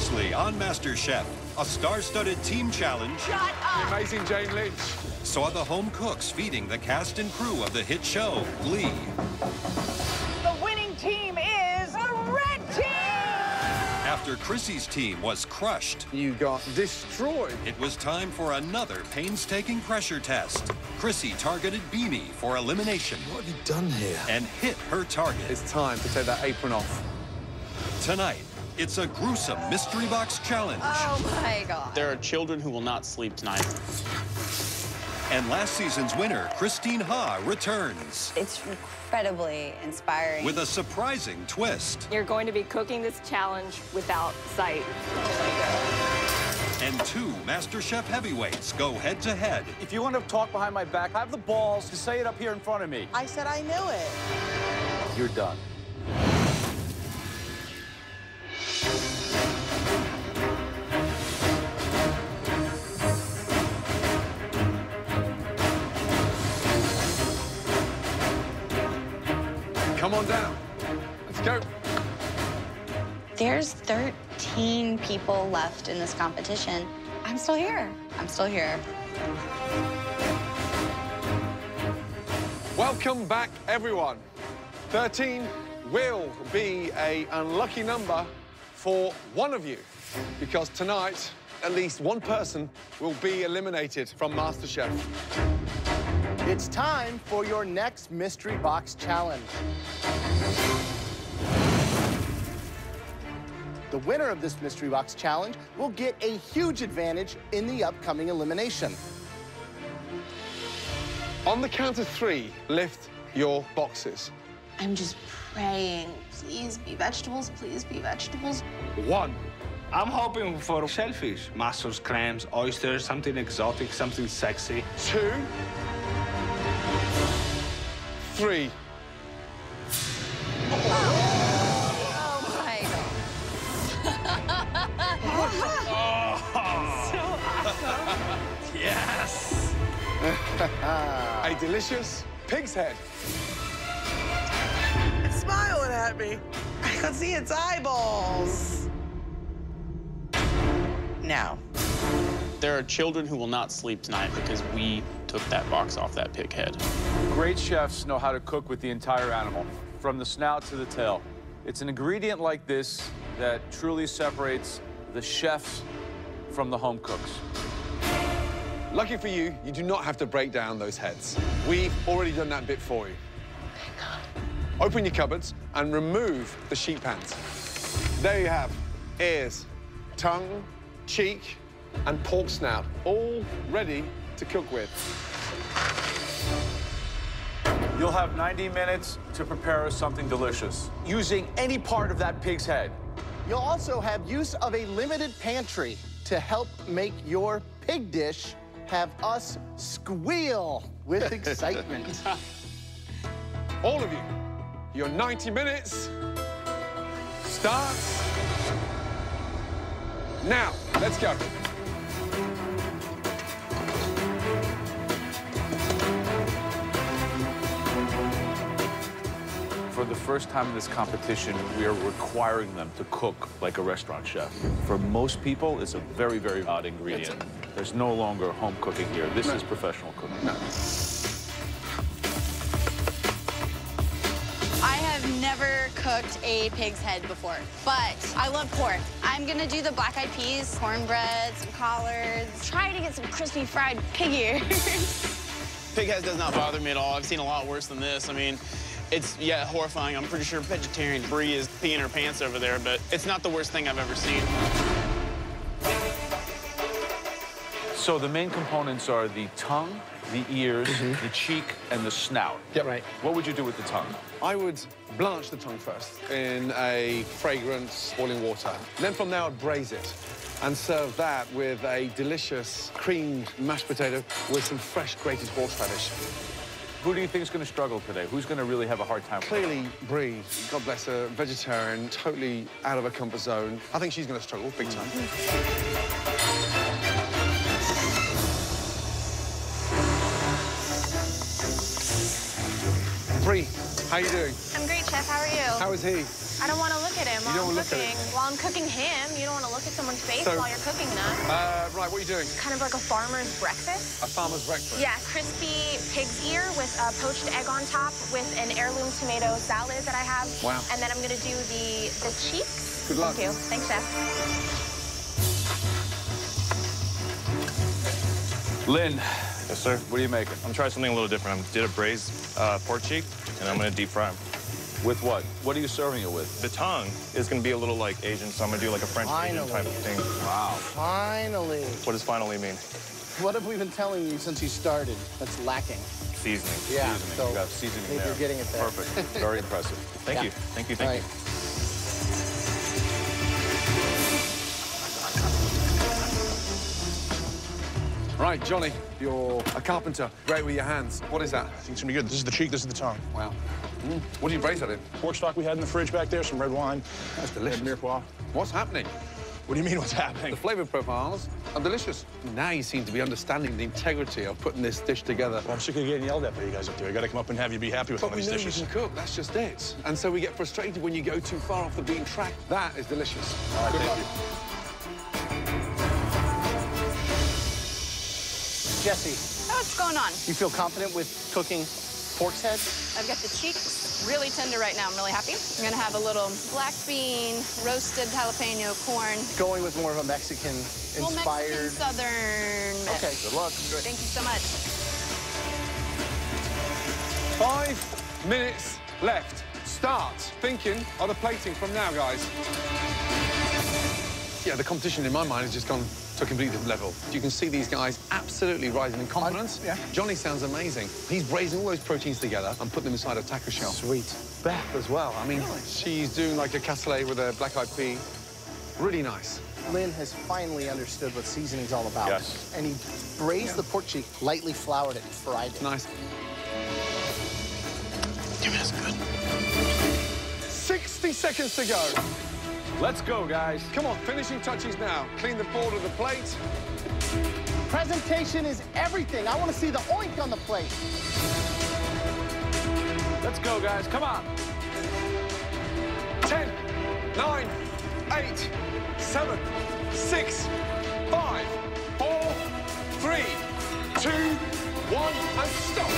Previously on MasterChef, a star-studded team challenge. Shut up! The amazing Jane Lynch Saw the home cooks feeding the cast and crew of the hit show, Glee. The winning team is the red team! After Chrissy's team was crushed, You got destroyed. it was time for another painstaking pressure test. Chrissy targeted Beanie for elimination What have you done here? and hit her target. It's time to take that apron off. Tonight, it's a gruesome mystery box challenge. Oh my God. There are children who will not sleep tonight. And last season's winner, Christine Ha, returns It's incredibly inspiring. with a surprising twist. You're going to be cooking this challenge without sight. And two MasterChef heavyweights go head-to-head. If you want to talk behind my back, have the balls to say it up here in front of me. I said I knew it. You're done. Come on down. Let's go. There's 13 people left in this competition. I'm still here. I'm still here. Welcome back, everyone. 13 will be an unlucky number for one of you, because tonight, at least one person will be eliminated from MasterChef. It's time for your next mystery box challenge. The winner of this mystery box challenge will get a huge advantage in the upcoming elimination. On the count of 3, lift your boxes. I'm just praying. Please be vegetables, please be vegetables. 1, I'm hoping for shellfish, mussels, clams, oysters, something exotic, something sexy. 2, 3. Oh my God. Yes! A delicious pig's head. It's smiling at me. I can see its eyeballs. No. There are children who will not sleep tonight because we took that box off that pig head. Great chefs know how to cook with the entire animal, from the snout to the tail. It's an ingredient like this that truly separates the chefs from the home cooks. Lucky for you, you do not have to break down those heads. We've already done that bit for you. Open your cupboards and remove the sheet pans. There you have ears, tongue, cheek, and pork snout, all ready to cook with. You'll have 90 minutes to prepare us something delicious, using any part of that pig's head. You'll also have use of a limited pantry to help make your pig dish have us squeal with excitement. All of you, your 90 minutes starts now. Let's go. For the first time in this competition, we are requiring them to cook like a restaurant chef. For most people, it's a very, very odd ingredient. There's no longer home cooking here. This is professional cooking. No. I have never cooked a pig's head before, but I love pork. I'm gonna do the black-eyed peas, cornbread, some collards, try to get some crispy fried pig ears. Pig head does not bother me at all. I've seen a lot worse than this. I mean, it's, yeah, horrifying. I'm pretty sure vegetarian Brie is peeing her pants over there, but it's not the worst thing I've ever seen. So the main components are the tongue, the ears, the cheek, and the snout. Yep. Right. What would you do with the tongue? I would blanch the tongue first in a fragrant boiling water. Then from there, I'd braise it and serve that with a delicious creamed mashed potato with some fresh grated horseradish. Who do you think is going to struggle today? Who's going to really have a hard time? Clearly, Brie, God bless her, vegetarian, totally out of her comfort zone. I think she's going to struggle big time. Brie, Bree, how you doing? I'm great, Chef. How are you? How is he? I don't want to look at him while You don't I'm wanna look at cooking. him? While I'm cooking him, you don't want to look at someone's face So- while you're cooking them. Right, what are you doing? Kind of like a farmer's breakfast. A farmer's breakfast? Yeah, crispy pig's ear with a poached egg on top with an heirloom tomato salad that I have. Wow. And then I'm going to do the cheeks. Good luck. Thank you. Thanks, Chef. Lynn, Yes, sir. what are you making? I'm trying something a little different. I did a braised pork cheek, and I'm gonna deep fry them. With what? What are you serving it with? The tongue is gonna be a little like Asian, so I'm gonna do like a French Asian type of thing. Wow. Finally. What does finally mean? What have we been telling you since you started that's lacking? Seasoning. Yeah, Seasoning. so You got seasoning I think there. you're getting it there. Perfect. Very impressive. Thank Yeah. you. Thank you. All Thank right. you. Right, Johnny, you're a carpenter. Great with your hands. What is that? I think it's gonna be good. This is the cheek, this is the tongue. Wow. What do you braise that in? Pork stock we had in the fridge back there, some red wine. That's delicious. Mirepoix. What's happening? What do you mean, what's happening? The flavor profiles are delicious. Now you seem to be understanding the integrity of putting this dish together. Well, I'm sick of getting yelled at by you guys up there. I gotta come up and have you be happy with But one of we these know dishes. you can cook, that's just it. And so we get frustrated when you go too far off the beaten track. That is delicious. All right, Good thank luck. you. Jesse, What's going on? you feel confident with cooking pork's head? I've got the cheeks really tender right now. I'm really happy. I'm gonna have a little black bean, roasted jalapeno corn. Going with more of a Well, Mexican-inspired... Mexican Southern. Okay, good luck. Thank you so much. 5 minutes left. Start thinking of the plating from now, guys. Yeah, the competition in my mind has just gone to a completely different level. You can see these guys absolutely rising in confidence. Yeah. Johnny sounds amazing. He's braising all those proteins together and putting them inside a taco shell. Sweet. Beth as well. I mean, she's doing like a cassoulet with a black-eyed pea. Really nice. Lynn has finally understood what seasoning's all about. Yes. And he braised the pork cheek, lightly floured it, and fried it. Nice. Damn it, that's good. 60 seconds to go. Let's go, guys. Come on, finishing touches now. Clean the board of the plate. Presentation is everything. I want to see the oink on the plate. Let's go, guys. Come on. 10, 9, 8, 7, 6, 5, 4, 3, 2, 1, and stop.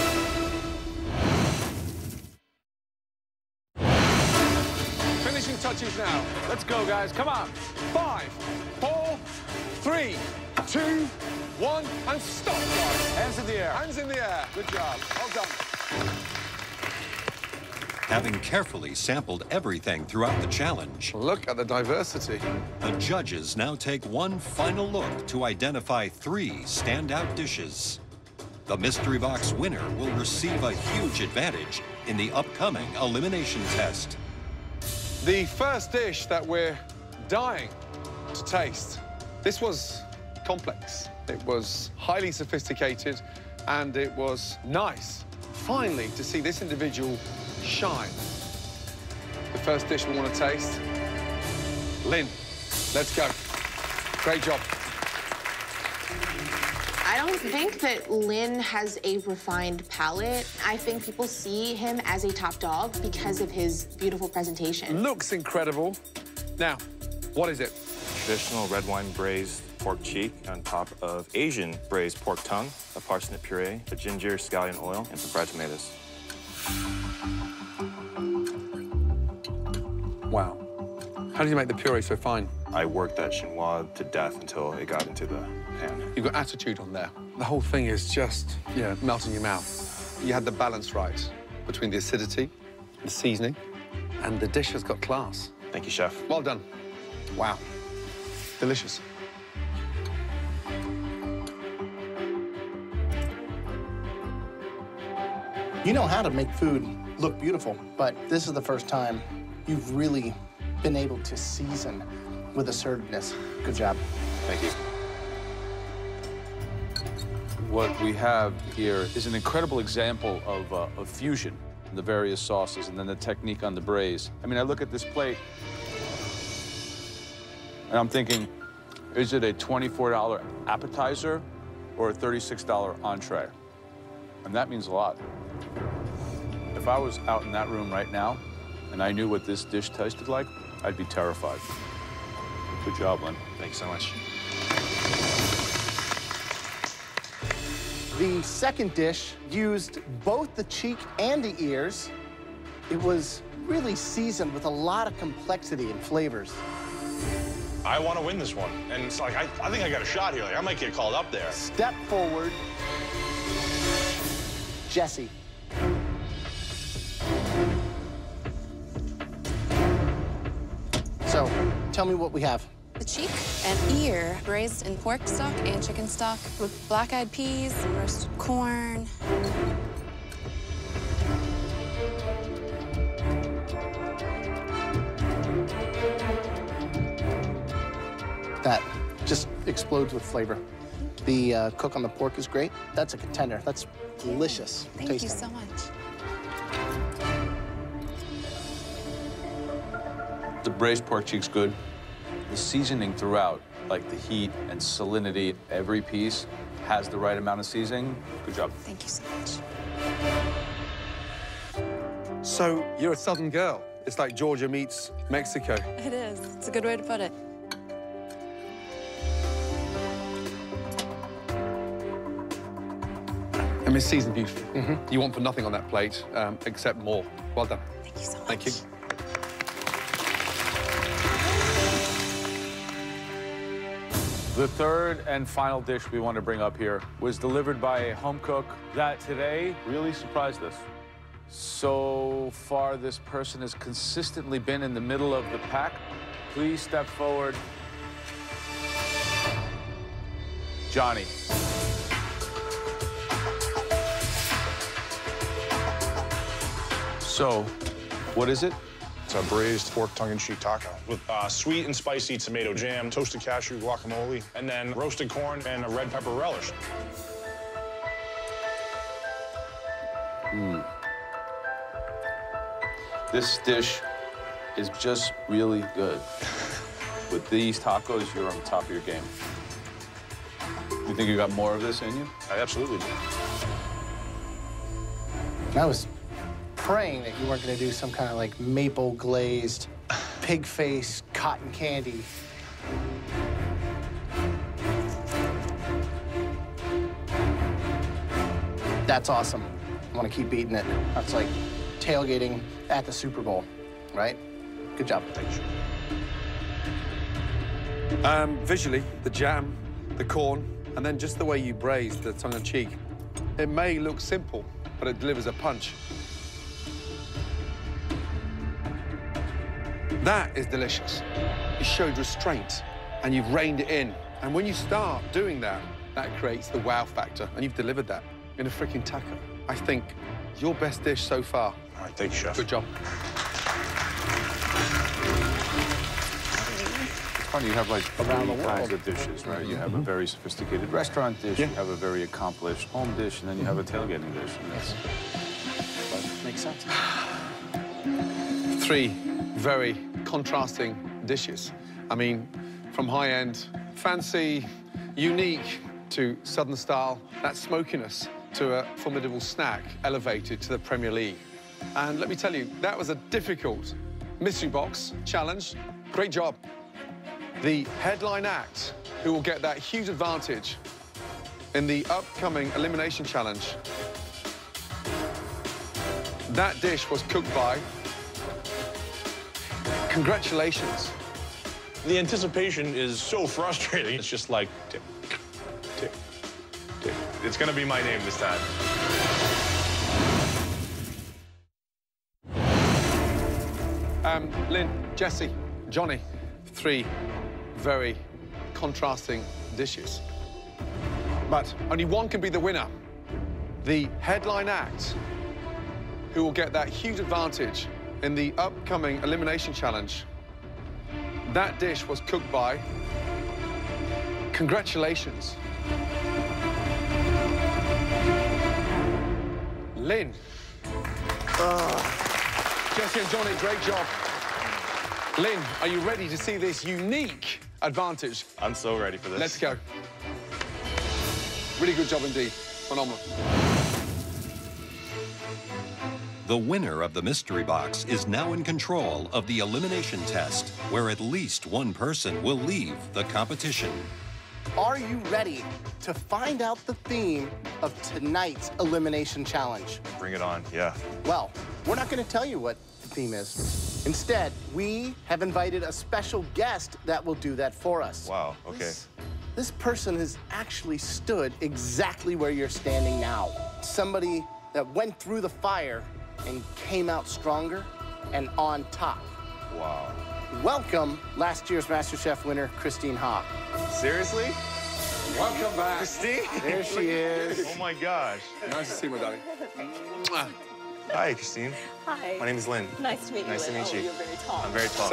Finishing touches now. Let's go, guys. Come on. 5, 4, 3, 2, 1, and stop, guys. Hands in the air. Hands in the air. Good job. Well done. Having carefully sampled everything throughout the challenge, Look at the diversity. the judges now take one final look to identify 3 standout dishes. The mystery box winner will receive a huge advantage in the upcoming elimination test. The first dish that we're dying to taste. This was complex. It was highly sophisticated, and it was nice, finally, to see this individual shine. The first dish we want to taste. Lynn, let's go. Great job. I don't think that Lynn has a refined palate. I think people see him as a top dog because of his beautiful presentation. Looks incredible. Now, what is it? Traditional red wine braised pork cheek on top of Asian braised pork tongue, a parsnip puree, a ginger scallion oil, and some fried tomatoes. Wow. How did you make the puree so fine? I worked that chinois to death until it got into the pan. You've got attitude on there. The whole thing is just, melt in your mouth. You had the balance right between the acidity, the seasoning, and the dish has got class. Thank you, chef. Well done. Wow. Delicious. You know how to make food look beautiful, but this is the first time you've really been able to season with assertiveness. Good job. Thank you. What we have here is an incredible example of fusion, the various sauces, and then the technique on the braise. I mean, I look at this plate, and I'm thinking, is it a $24 appetizer or a $36 entree? And that means a lot. If If I was out in that room right now and I knew what this dish tasted like, I'd be terrified. Good job, Lynn. Thanks so much. The second dish used both the cheek and the ears. It was really seasoned with a lot of complexity and flavors. I want to win this one. And it's like, I think I got a shot here. Like, I might get called up there. Step forward. Jesse. So, tell me what we have. The cheek and ear braised in pork stock and chicken stock with black-eyed peas and roasted corn. That just explodes with flavor. The cook on the pork is great. That's a contender. That's delicious. Thank you so much. The braised pork cheek's good. The seasoning throughout, like the heat and salinity, every piece has the right amount of seasoning. Good job. Thank you so much. So you're a Southern girl. It's like Georgia meets Mexico. It is. It's a good way to put it. I mean, it's seasoned beautifully. You want for nothing on that plate, except more. Well done. Thank you so much. Thank you. The third and final dish we want to bring up here was delivered by a home cook that today really surprised us. So far, this person has consistently been in the middle of the pack. Please step forward. Johnny. So, what is it? It's a braised pork tongue-in-cheek taco with sweet and spicy tomato jam, toasted cashew guacamole, and then roasted corn and a red pepper relish. This dish is just really good. With these tacos, you're on top of your game. You think you got more of this in you? I absolutely do. I was praying that you weren't going to do some kind of like maple glazed pig face cotton candy. That's awesome. I want to keep eating it. That's like tailgating at the Super Bowl, right? Good job. Thank you. Visually, the jam, the corn, and then just the way you braised the tongue-in-cheek. It may look simple, but it delivers a punch. That is delicious. You showed restraint, and you've reined it in. And when you start doing that, that creates the wow factor, and you've delivered that in a freaking taco. I think your best dish so far. All right, thank you, Chef. Good job. It's funny, you have like Around the three kinds world. of dishes, right? You have a very sophisticated restaurant dish, you have a very accomplished home dish, and then you have a tailgating dish. And that's... Makes sense. Three very contrasting dishes. I mean, from high-end, fancy, unique, to Southern style, that smokiness to a formidable snack elevated to the Premier League. And let me tell you, that was a difficult mystery box challenge. Great job. The headline act, who will get that huge advantage in the upcoming elimination challenge. That dish was cooked by... Congratulations. The anticipation is so frustrating. It's just like, tick, tick, tick. It's gonna be my name this time. Lynn, Jesse, Johnny, three very contrasting dishes. But only one can be the winner. The headline act, who will get that huge advantage in the upcoming elimination challenge. That dish was cooked by... Congratulations. Lynn. Jesse and Johnny, great job. Lynn, are you ready to see this unique advantage? I'm so ready for this. Let's go. Really good job indeed. Phenomenal. The winner of the mystery box is now in control of the elimination test, where at least one person will leave the competition. Are you ready to find out the theme of tonight's elimination challenge? Bring it on, yeah. Well, we're not going to tell you what the theme is. Instead, we have invited a special guest that will do that for us. Wow, okay. This person has actually stood exactly where you're standing now. Somebody that went through the fire and came out stronger and on top. Wow. Welcome, last year's MasterChef winner, Christine Ha. Seriously? Welcome back. Christine? There she is. Oh my gosh. Nice to see you, my darling. Hi, Christine. Hi. My name is Lynn. Nice to meet you. Nice to Lynn. meet you. You're very tall. I'm very tall.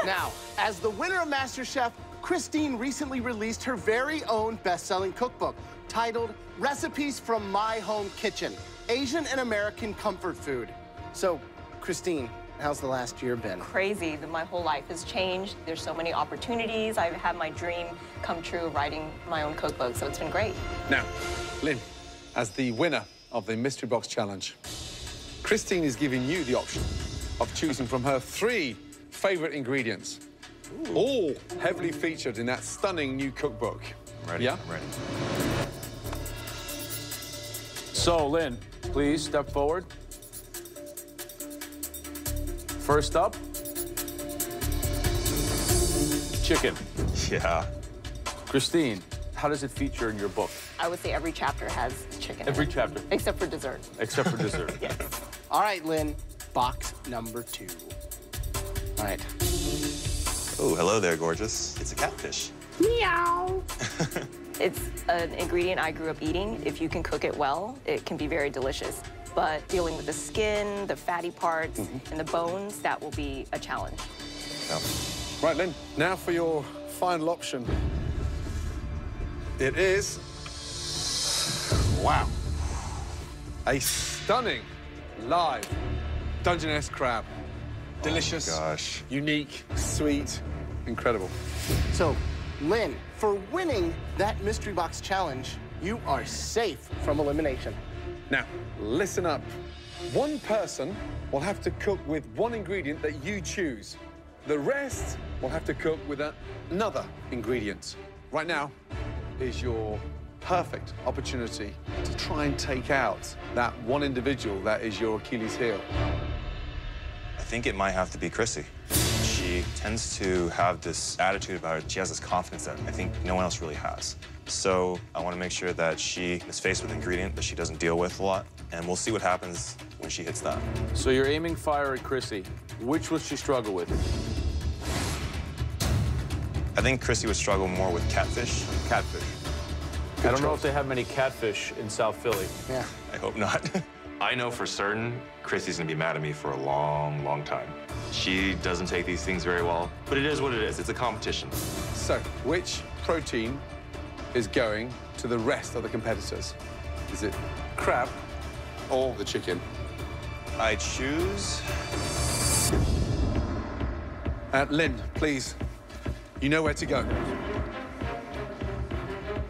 Now, as the winner of MasterChef, Christine recently released her very own best-selling cookbook titled Recipes from My Home Kitchen, Asian and American Comfort Food. So, Christine, how's the last year been? Crazy. My whole life has changed. There's so many opportunities. I've had my dream come true writing my own cookbook, so it's been great. Now, Lynn, as the winner of the Mystery Box Challenge, Christine is giving you the option of choosing from her 3 favorite ingredients, all heavily featured in that stunning new cookbook. Ready? Yeah? I'm ready. So, Lynn, please step forward. First up, chicken. Yeah. Christine, how does it feature in your book? I would say every chapter has chicken. Every in it, chapter? except for dessert. Except for dessert. Yes. All right, Lynn, box number 2. All right. Oh, hello there, gorgeous. It's a catfish. Meow. It's an ingredient I grew up eating. If you can cook it well, it can be very delicious. But dealing with the skin, the fatty parts, and the bones, that will be a challenge. Yeah. Right, Lynn, now for your final option. It is, wow, a stunning live Dungeness crab. Delicious, gosh. unique, sweet, incredible. So, Lynn, for winning that Mystery Box Challenge, you are safe from elimination. Now, listen up. One person will have to cook with one ingredient that you choose. The rest will have to cook with another ingredient. Right now is your perfect opportunity to try and take out that one individual that is your Achilles heel. I think it might have to be Chrissy. She tends to have this attitude about her. She has this confidence that I think no one else really has. So I want to make sure that she is faced with an ingredient that she doesn't deal with a lot, and we'll see what happens when she hits that. So you're aiming fire at Chrissy. Which will she struggle with? I think Chrissy would struggle more with catfish. Catfish. I don't know if they have many catfish in South Philly. Yeah. I hope not. I know for certain Chrissy's gonna be mad at me for a long, long time. She doesn't take these things very well, but it is what it is. It's a competition. So, which protein is going to the rest of the competitors? Is it crab or the chicken? I choose... Lynn, please, you know where to go.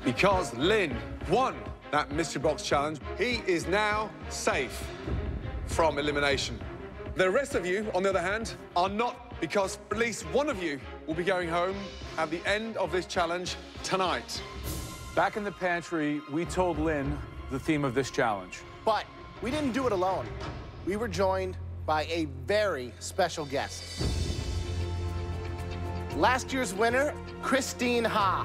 Because Lynn won that Mystery Box Challenge, he is now safe from elimination. The rest of you, on the other hand, are not, because at least one of you will be going home at the end of this challenge tonight. Back in the pantry, we told Lynn the theme of this challenge. But we didn't do it alone. We were joined by a very special guest. Last year's winner, Christine Ha.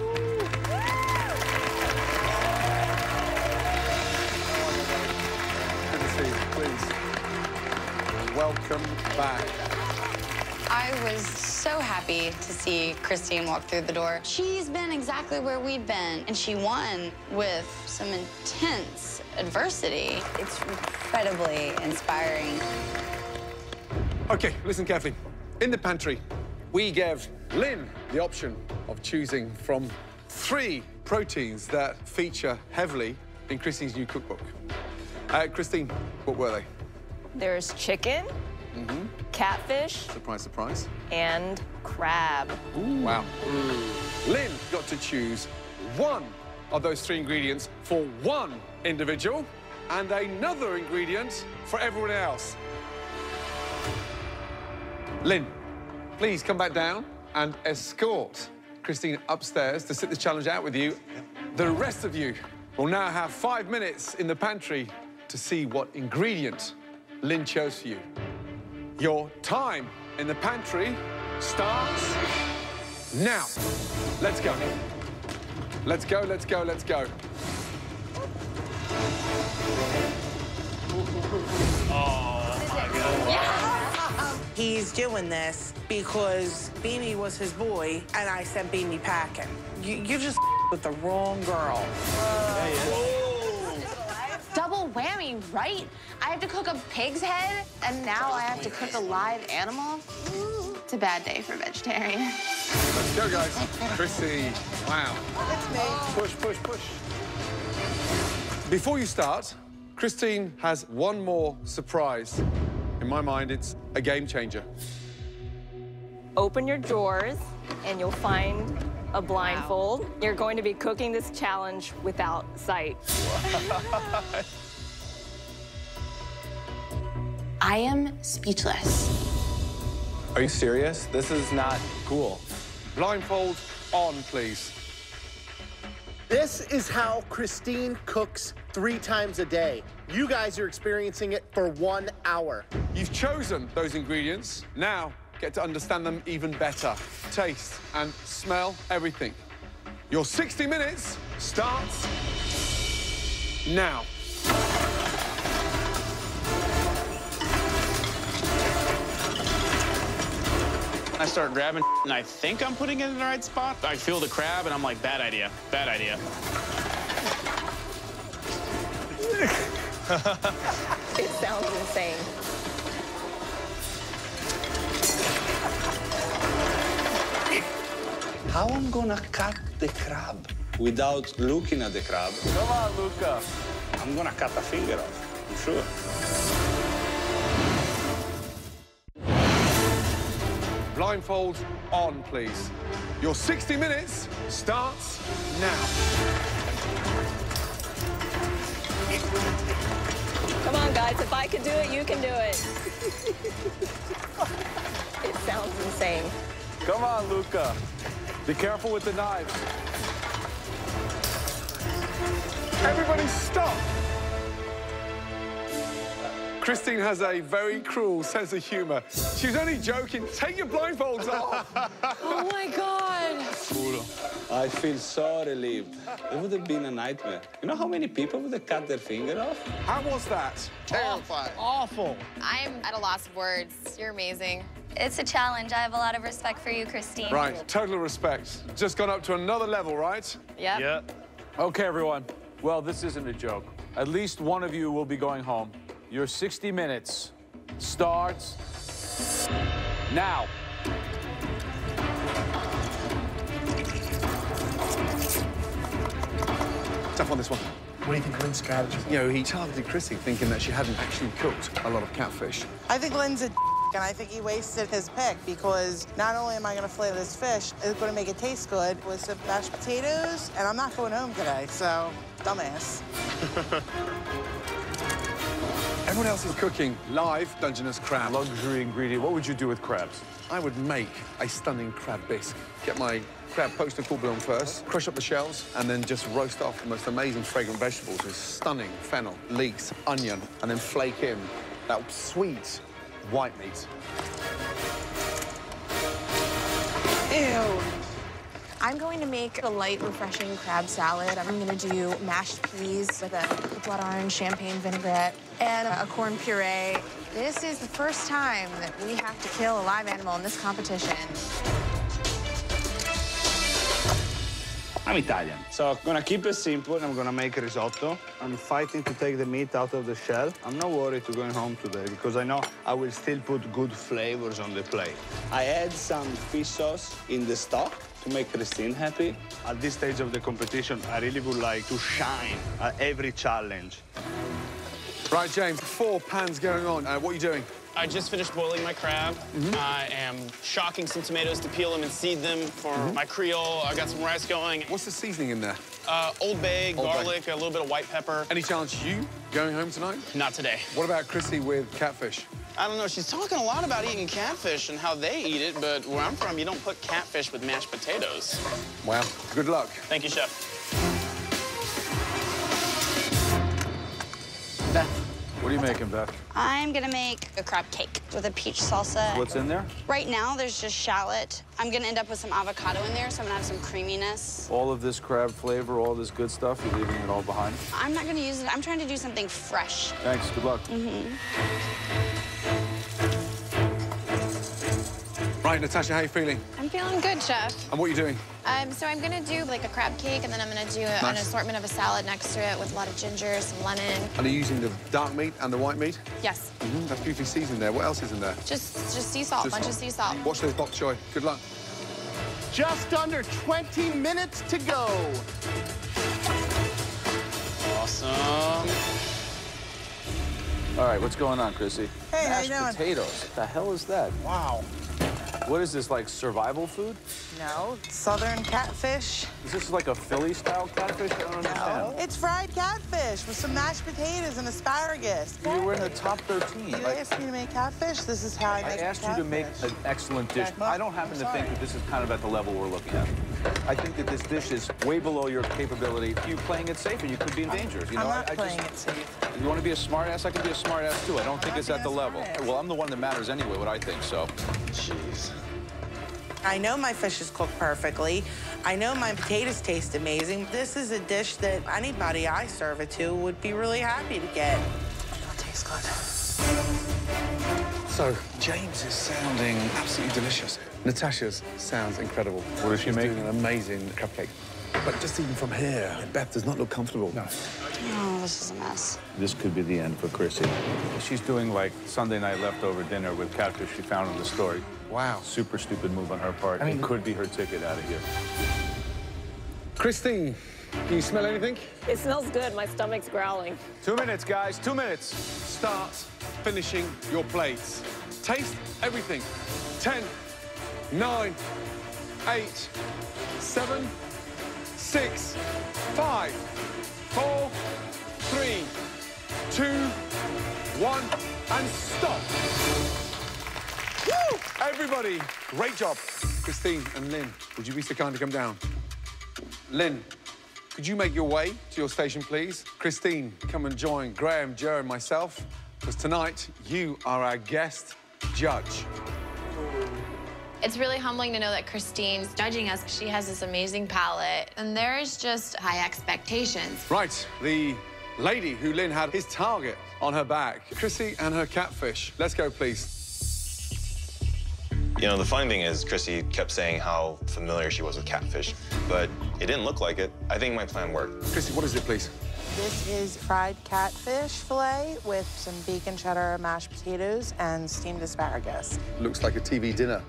Good to see you, please. Welcome back. I was so happy to see Christine walk through the door. She's been exactly where we've been, and she won with some intense adversity. It's incredibly inspiring. Okay, listen carefully. In the pantry, we gave Lynn the option of choosing from 3 proteins that feature heavily in Christine's new cookbook. Christine, what were they? There's chicken, catfish, Surprise, surprise. and crab. Ooh. Wow. Lynn got to choose one of those 3 ingredients for one individual. and another ingredient for everyone else. Lynn, please come back down and escort Christine upstairs to sit this challenge out with you. The rest of you will now have 5 minutes in the pantry to see what ingredient Lynn chose for you. Your time in the pantry starts now. Let's go. Let's go, let's go, let's go. He's doing this because Beanie was his boy, and I sent Beanie packing. You just with the wrong girl. Double whammy, right? I have to cook a pig's head, and now I have to cook a live animal. It's a bad day for a vegetarian. Let's go, guys. Chrissy, wow. It's me. Push, push, push. Before you start, Christine has one more surprise. In my mind, it's a game changer. Open your drawers, and you'll find a blindfold. Wow. You're going to be cooking this challenge without sight. I am speechless. Are you serious? This is not cool. Blindfold on, please. This is how Christine cooks 3 times a day. You guys are experiencing it for 1 hour. You've chosen those ingredients. Now, get to understand them even better. Taste and smell everything. Your 60 minutes starts now. I start grabbing and I think I'm putting it in the right spot. I feel the crab and I'm like, bad idea, bad idea. It sounds insane. How I'm gonna cut the crab without looking at the crab? Come on, Luca. I'm gonna cut a finger off, I'm sure. Blindfold on, please. Your 60 minutes starts now. Come on, guys. If I can do it, you can do it. It sounds insane. Come on, Luca. Be careful with the knives. Everybody stop! Christine has a very cruel sense of humor. She was only joking. Take your blindfolds off. Oh, my God. I feel so relieved. It would have been a nightmare. You know how many people would have cut their finger off? How was that? Terrifying. Awful. I'm at a loss of words. You're amazing. It's a challenge. I have a lot of respect for you, Christine. Right, total respect. Just gone up to another level, right? Yep. Yeah. Okay, everyone. Well, this isn't a joke. At least one of you will be going home. Your 60 minutes starts now. Tough on this one. What do you think of Lynn's strategy? You know, he targeted Chrissy thinking that she hadn't actually cooked a lot of catfish. I think Lynn's a and I think he wasted his pick because not only am I going to flavor this fish, it's going to make it taste good with some mashed potatoes, and I'm not going home today, so dumbass. Everyone else is cooking live Dungeness crab. Luxury ingredient. What would you do with crabs? I would make a stunning crab bisque. Get my crab poached in cool bouillon first, crush up the shells, and then just roast off the most amazing fragrant vegetables with stunning fennel, leeks, onion, and then flake in that sweet white meat. Ew. I'm going to make a light, refreshing crab salad. I'm going to do mashed peas with a blood orange champagne vinaigrette and a corn puree. This is the first time that we have to kill a live animal in this competition. I'm Italian, so I'm gonna keep it simple and I'm gonna make a risotto. I'm fighting to take the meat out of the shell. I'm not worried to going home today because I know I will still put good flavors on the plate. I add some fish sauce in the stock to make Christine happy. At this stage of the competition, I really would like to shine at every challenge. Right, James, 4 pans going on. What are you doing? I just finished boiling my crab. I am shocking some tomatoes to peel them and seed them for my Creole. I got some rice going. What's the seasoning in there? Old Bay, garlic, a little bit of white pepper. Any chance you going home tonight? Not today. What about Chrissy with catfish? I don't know. She's talking a lot about eating catfish and how they eat it, but where I'm from, you don't put catfish with mashed potatoes. Well, good luck. Thank you, Chef. Beth, what are you making, Beth? I'm gonna make a crab cake with a peach salsa. What's in there? Right now, there's just shallot. I'm gonna end up with some avocado in there, so I'm gonna have some creaminess. All of this crab flavor, all this good stuff, you're leaving it all behind? I'm not gonna use it. I'm trying to do something fresh. Thanks, good luck. Right, Natasha, how are you feeling? I'm feeling good, Chef. And what are you doing? So I'm gonna do like a crab cake, and then I'm gonna do an assortment of a salad next to it with a lot of ginger, some lemon. And are you using the dark meat and the white meat? Yes. That's beautifully seasoned there. What else is in there? Just sea salt, a bunch of sea salt. Watch those bok choy. Good luck. Just under 20 minutes to go. Awesome. All right, what's going on, Chrissy? Hey, how you Mashed doing? potatoes. What the hell is that? Wow. What is this, like survival food? No, southern catfish. Is this like a Philly-style catfish? I don't understand. It's fried catfish with some mashed potatoes and asparagus. You were in the top 13. You asked me to make catfish. This is how I make I asked catfish. you to make an excellent dish. I don't happen to think that this is kind of at the level we're looking at. I think that this dish is way below your capability. You're playing it safe, and you could be in danger. You know, I'm not playing it safe. You want to be a smart-ass? I can be a smart-ass, too. I don't think it's at the level. Well, I'm the one that matters anyway, what I think, so. Jeez. I know my fish is cooked perfectly. I know my potatoes taste amazing. This is a dish that anybody I serve it to would be really happy to get. I know it tastes good. So, James is sounding absolutely delicious. Natasha's sounds incredible. What does she make? She's doing an amazing cupcake. But just even from here, Beth does not look comfortable. No. Oh, this is a mess. This could be the end for Chrissy. She's doing like Sunday night leftover dinner with catfish she found in the store. Wow. Super stupid move on her part. It could be her ticket out of here. Christine, can you smell anything? It smells good. My stomach's growling. 2 minutes, guys. 2 minutes. Start finishing your plates. Taste everything. 10, 9, 8, 7, 6, 5, 4, 3, 2, 1, and stop. Woo! Everybody, great job. Christine and Lynn, would you be so kind to come down? Lynn, could you make your way to your station, please? Christine, come and join Graham, Joe, and myself, because tonight you are our guest judge. It's really humbling to know that Christine's judging us. She has this amazing palate, and there's just high expectations. Right, the lady who Lynn had his target on her back, Chrissy and her catfish. Let's go, please. You know, the funny thing is, Chrissy kept saying how familiar she was with catfish, but it didn't look like it. I think my plan worked. Chrissy, what is it, please? This is fried catfish fillet with some bacon cheddar mashed potatoes and steamed asparagus. Looks like a TV dinner.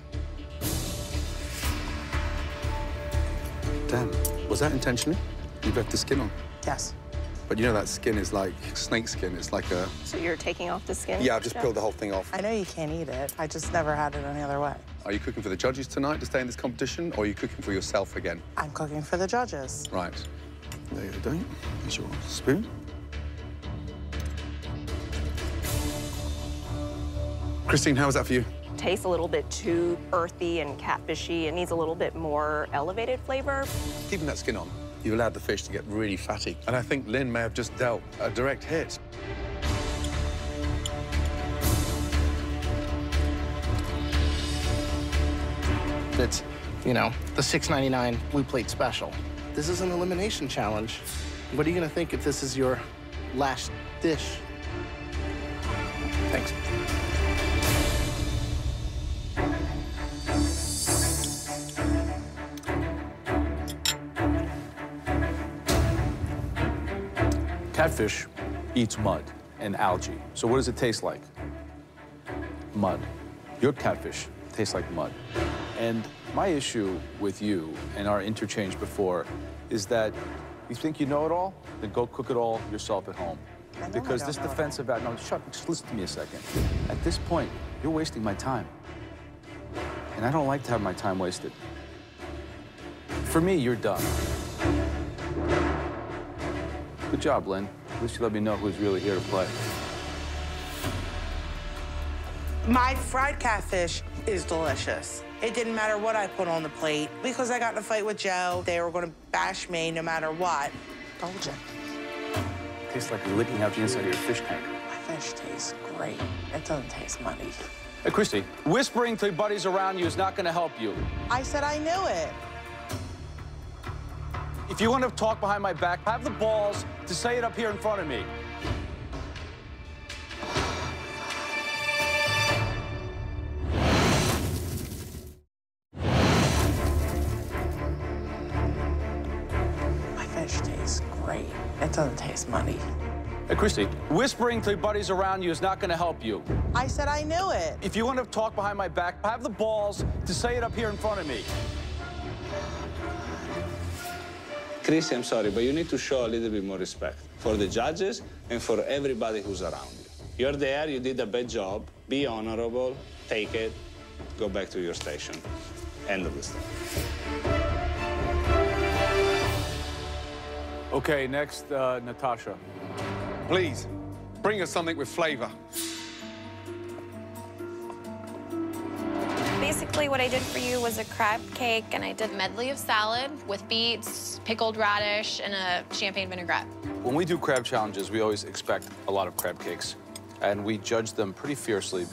Dan, was that intentional? You left the skin on? Yes. But you know that skin is like snake skin. It's like a... So you're taking off the skin? Yeah, I've just peeled the whole thing off. I know you can't eat it. I just never had it any other way. Are you cooking for the judges tonight to stay in this competition, or are you cooking for yourself again? I'm cooking for the judges. Right. There you go. Here's your spoon. Christine, how was that for you? Tastes a little bit too earthy and catfishy. It needs a little bit more elevated flavor. Keeping that skin on, you allowed the fish to get really fatty. And I think Lynn may have just dealt a direct hit. It's, you know, the $6.99 Blue Plate Special. This is an elimination challenge. What are you gonna think if this is your last dish? Thanks. Catfish eats mud and algae. So what does it taste like? Mud. Your catfish tastes like mud. And my issue with you and our interchange before is that you think you know it all, then go cook it all yourself at home. Because this defensive no, just listen to me a second. At this point, you're wasting my time. And I don't like to have my time wasted. For me, you're done. Good job, Lynn. At least you let me know who's really here to play. My fried catfish is delicious. It didn't matter what I put on the plate. Because I got in a fight with Joe, they were going to bash me no matter what. Told you. Tastes like you're licking out the inside of your fish tank. My fish tastes great. It doesn't taste muddy. Hey, Christy, whispering to buddies around you is not going to help you. I said I knew it. If you want to talk behind my back, have the balls to say it up here in front of me. My fish tastes great. It doesn't taste muddy. Hey, Christy, whispering to buddies around you is not going to help you. I said I knew it. If you want to talk behind my back, have the balls to say it up here in front of me. Chris, I'm sorry, but you need to show a little bit more respect for the judges and for everybody who's around you. You're there, you did a bad job, be honorable, take it, go back to your station. End of the story. Okay, next, Natasha. Please, bring us something with flavor. Basically, what I did for you was a crab cake, and I did a medley of salad with beets, pickled radish, and a champagne vinaigrette. When we do crab challenges, we always expect a lot of crab cakes, and we judge them pretty fiercely.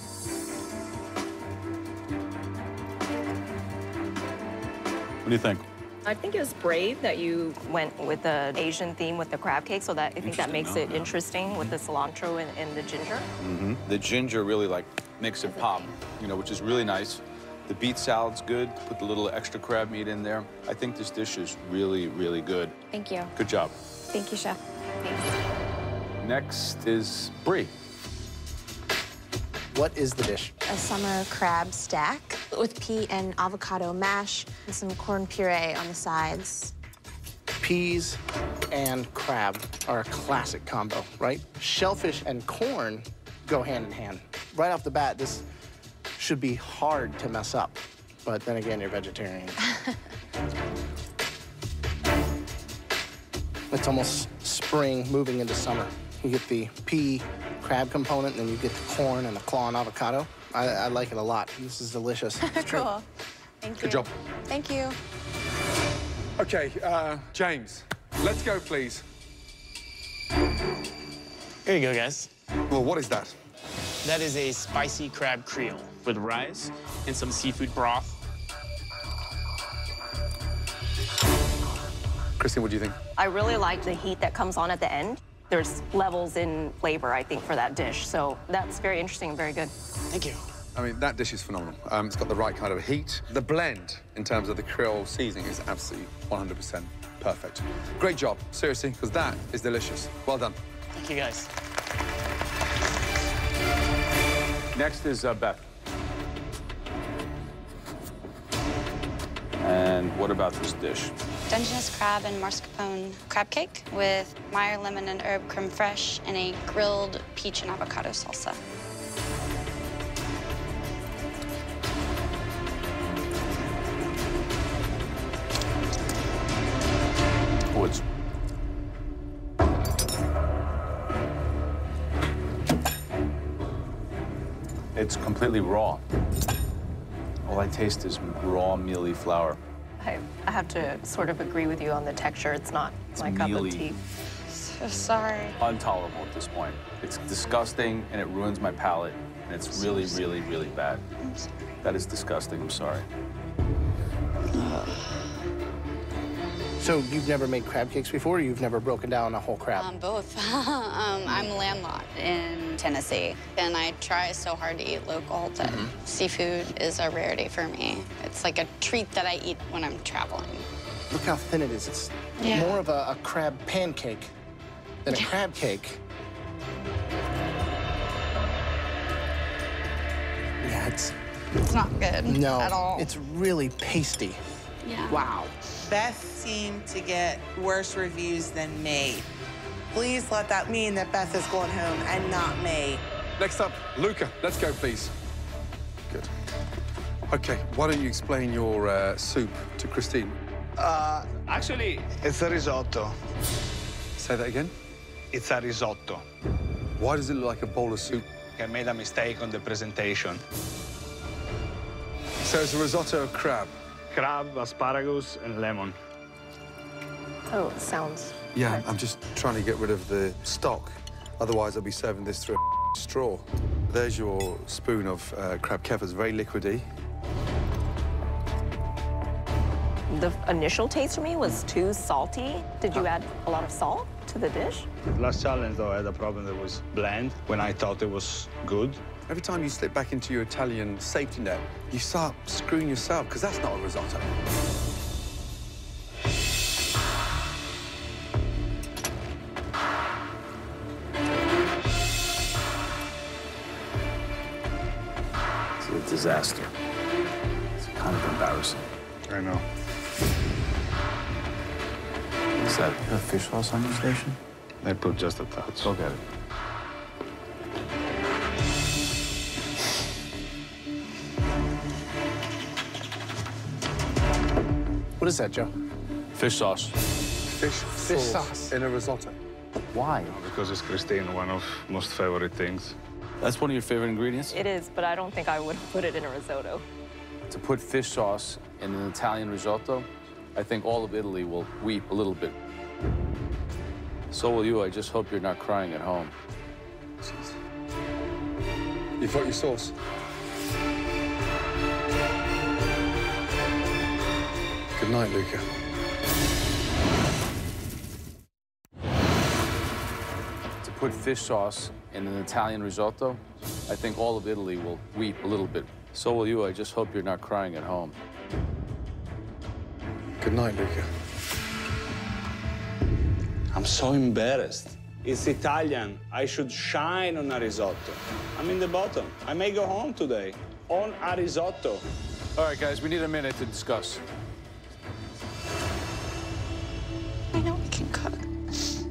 What do you think? I think it was brave that you went with the Asian theme with the crab cake, so that I think that makes it interesting with the cilantro and the ginger. Mm-hmm. The ginger really, makes it pop, which is really nice. The beet salad's good. Put the little extra crab meat in there. I think this dish is really, really good. Thank you. Good job. Thank you, Chef. Thanks. Next is Brie. What is the dish? A summer crab stack with pea and avocado mash and some corn puree on the sides. Peas and crab are a classic combo, right? Shellfish and corn go hand in hand. Right off the bat, this should be hard to mess up. But then again, you're vegetarian. It's almost spring moving into summer. You get the pea crab component, and then you get the corn and the claw and avocado. I like it a lot. This is delicious. It's true. Cool. Thank you. Good job. Thank you. Okay, James, let's go, please. Here you go, guys. Well, what is that? That is a spicy crab creole with rice and some seafood broth. Christine, what do you think? I really like the heat that comes on at the end. There's levels in flavor, I think, for that dish. So that's very interesting and very good. Thank you. I mean, that dish is phenomenal. It's got the right kind of heat. The blend, in terms of the Creole seasoning, is absolutely 100% perfect. Great job, seriously, because that is delicious. Well done. Thank you, guys. Next is Beth. And what about this dish? Dungeness crab and mascarpone crab cake with Meyer lemon and herb creme fraiche and a grilled peach and avocado salsa. Oh, it's completely raw. All I taste is raw, mealy flour. I have to sort of agree with you on the texture. It's not my cup of tea. So sorry. Intolerable at this point. It's disgusting, and it ruins my palate, and it's really, really, really bad. I'm sorry. That is disgusting. I'm sorry. So you've never made crab cakes before, or you've never broken down a whole crab? Both. I'm landlocked in Tennessee, and I try so hard to eat local that seafood is a rarity for me. It's like a treat that I eat when I'm traveling. Look how thin it is. It's more of a crab pancake than a crab cake. Yeah, It's not good at all. It's really pasty. Yeah. Wow. Beth seemed to get worse reviews than me. Please let that mean that Beth is going home and not me. Next up, Luca. Let's go, please. Good. OK, why don't you explain your soup to Christine? Actually, it's a risotto. Say that again? It's a risotto. Why does it look like a bowl of soup? I made a mistake on the presentation. So it's a risotto of crab? Crab, asparagus, and lemon. Oh, sounds... Yeah, I'm just trying to get rid of the stock. Otherwise, I'll be serving this through a straw. There's your spoon of crab kefir. Very liquidy. The initial taste for me was too salty. Did you add a lot of salt to the dish? Last challenge, though, I had a problem that was bland when I thought it was good. Every time you slip back into your Italian safety net, you start screwing yourself, because that's not a risotto. It's a disaster. It's kind of embarrassing. I know. Is that the fish sauce on your station? I put just a touch. Go get it. What is that, Joe? Fish sauce. Fish sauce in a risotto. Why? Because it's Christine, one of most favorite things. That's one of your favorite ingredients? It is, but I don't think I would put it in a risotto. To put fish sauce in an Italian risotto, I think all of Italy will weep a little bit. So will you. I just hope you're not crying at home. Jeez. You've got your sauce. Good night, Luca. To put fish sauce in an Italian risotto, I think all of Italy will weep a little bit. So will you. I just hope you're not crying at home. Good night, Luca. I'm so embarrassed. It's Italian. I should shine on a risotto. I'm in the bottom. I may go home today on a risotto. All right, guys, we need a minute to discuss. I know I can cook.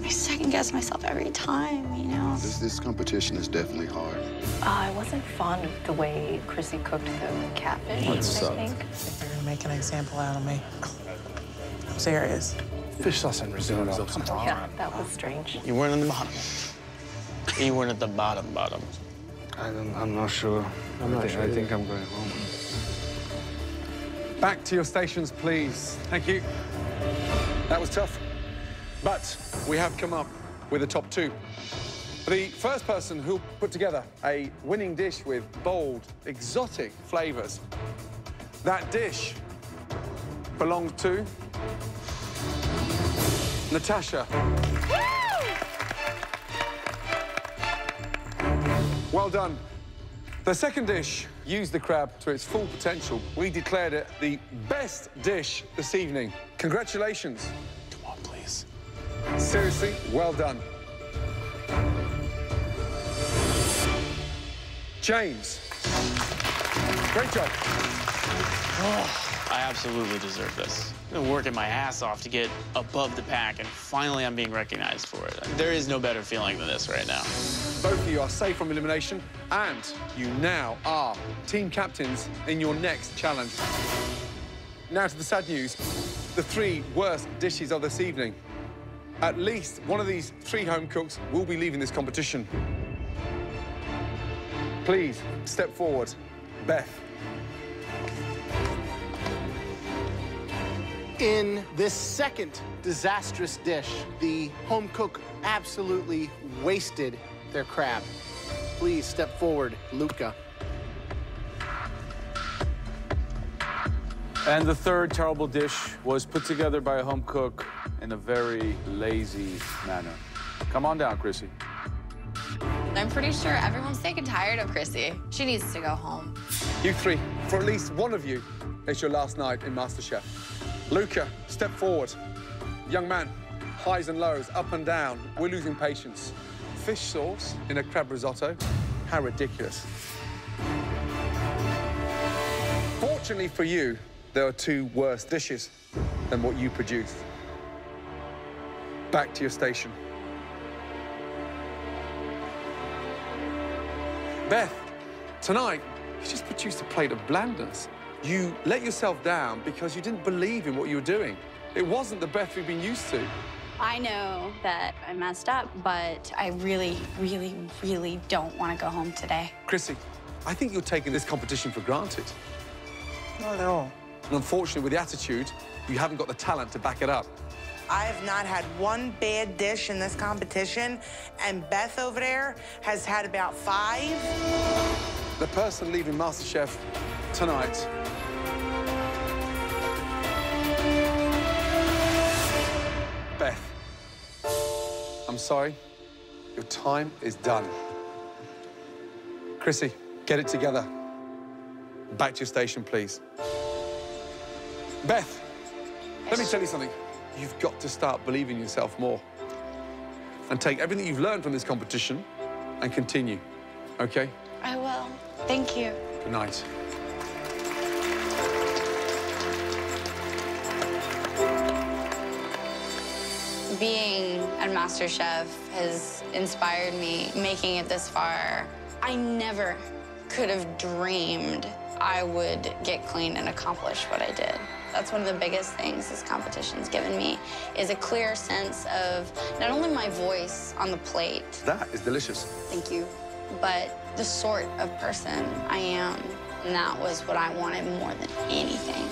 I second-guess myself every time, you know? This competition is definitely hard. I wasn't fond of the way Chrissy cooked the catfish, I think. They're gonna make an example out of me. I'm serious. Fish sauce and risotto. Come on. Yeah, that was strange. You weren't on the bottom. You weren't at the bottom. I'm not sure. I think I'm going home. Back to your stations, please. Thank you. That was tough. But we have come up with the top two. The first person who put together a winning dish with bold, exotic flavors. That dish belongs to Natasha. Well done. The second dish used the crab to its full potential. We declared it the best dish this evening. Congratulations. Come on, please. Seriously, well done. James. Great job. Oh, I absolutely deserve this. I've been working my ass off to get above the pack, and finally I'm being recognized for it. There is no better feeling than this right now. Both of you are safe from elimination, and you now are team captains in your next challenge. Now to the sad news, the three worst dishes of this evening. At least one of these three home cooks will be leaving this competition. Please, step forward. Beth. In this second disastrous dish, the home cook absolutely wasted their crab. Please step forward, Luca. And the third terrible dish was put together by a home cook in a very lazy manner. Come on down, Chrissy. I'm pretty sure everyone's sick and tired of Chrissy. She needs to go home. You three, for at least one of you, it's your last night in MasterChef. Luca, step forward. Young man, highs and lows, up and down. We're losing patience. Fish sauce in a crab risotto? How ridiculous. Fortunately for you, there are two worse dishes than what you produced. Back to your station. Beth, tonight, you just produced a plate of blandness. You let yourself down because you didn't believe in what you were doing. It wasn't the Beth we've been used to. I know that I messed up, but I really, really, really don't want to go home today. Chrissy, I think you're taking this competition for granted. Not at all. And unfortunately, with the attitude, you haven't got the talent to back it up. I have not had one bad dish in this competition, and Beth over there has had about 5. The person leaving MasterChef tonight Beth, I'm sorry. Your time is done. Chrissy, get it together. Back to your station, please. Beth, let me tell you something. You've got to start believing in yourself more. And take everything you've learned from this competition and continue, okay? I will. Thank you. Good night. Being at MasterChef has inspired me, making it this far. I never could have dreamed I would get clean and accomplish what I did. That's one of the biggest things this competition's given me, is a clear sense of not only my voice on the plate. That is delicious. Thank you. But the sort of person I am. And that was what I wanted more than anything.